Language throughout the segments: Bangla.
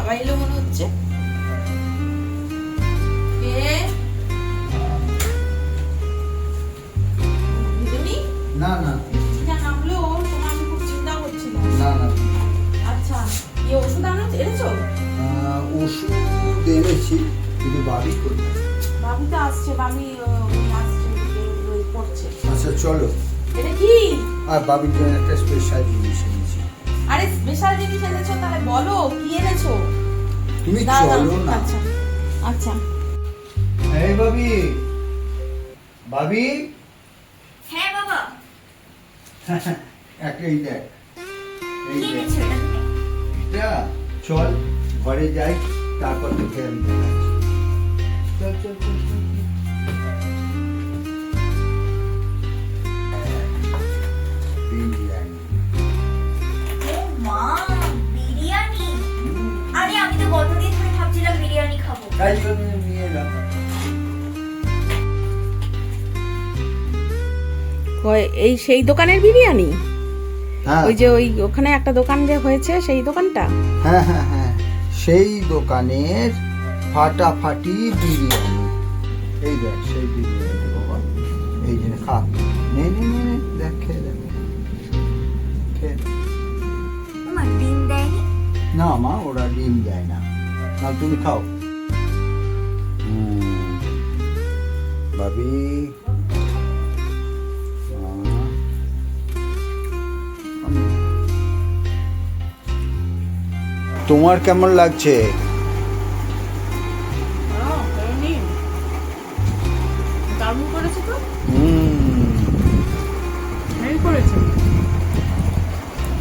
বাবা এলো মনে হচ্ছে। না না নামলো তোমার, আমি খুব চিন্তা করছিলাম। না না আচ্ছা, এই ওষুধ এনেছো? ওষুধ এনেছি, কিন্তু বাবি কোথায়? বাবি তো আসছে, বাবি আসছে, পড়ছে। আচ্ছা চলো। এটা কি? আর বাবির জন্য একটা স্পেশাল জিনিস এনেছি। আরে স্পেশাল জিনিস এনেছো, তাহলে বলো কি এনেছো। তুমি চলো না। আচ্ছা আচ্ছা। এই বাবি, বাবি। হ্যাঁ বাবা। একটা এই দেখ, এই কি দেখ এনেছো এটা তুমি? এটা। চল ঘরে যাই, তারপর তোকে আমি দেখাচ্ছি। চল চল চল চল। বিরিয়ানি। ও মা, বিরিয়ানি। আরে আমি তো গতদিন ধরে ভাবছিলাম বিরিয়ানি খাবো। তাই জন্য নিয়ে এলাম। এই সেই দোকানের বিরিয়ানি? হ্যাঁ ওই যে ওখানে একটা দোকান যে হয়েছে, সেই দোকানটা? হ্যাঁ হ্যাঁ হ্যাঁ, সেই দোকানের ফাটাফাটি বিরিয়ানি। এই দেখ সেই বিরিয়ানি বাবা, এই যে খা। নে নে নে নে, দেখ খেয়ে দেখ, খেয়ে দেখ। আমার ডিম দেয়নি। না মা, ওরা ডিম দেয় না। না তুমি খাও। ভাবি তোমার কেমন লাগছে? দারুণ করেছে তো।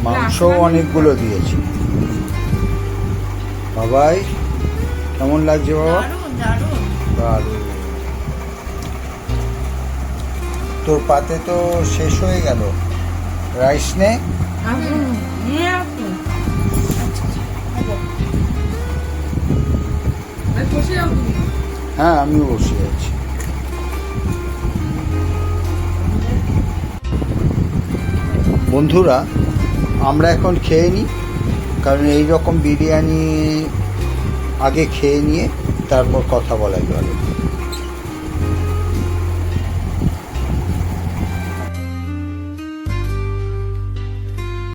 মাংস অনেকগুলো দিয়েছি। বাবাই কেমন লাগছে বাবা? দারুণ দারুণ। দারুণ। তোর পাতে তো শেষ হয়ে গেল, রাইস নে। হ্যাঁ আমিও বসে আছি। বন্ধুরা, আমরা এখন খেয়ে নিই, কারণ এই রকম বিরিয়ানি আগে খেয়ে নিয়ে তারপর কথা বলা যাবে।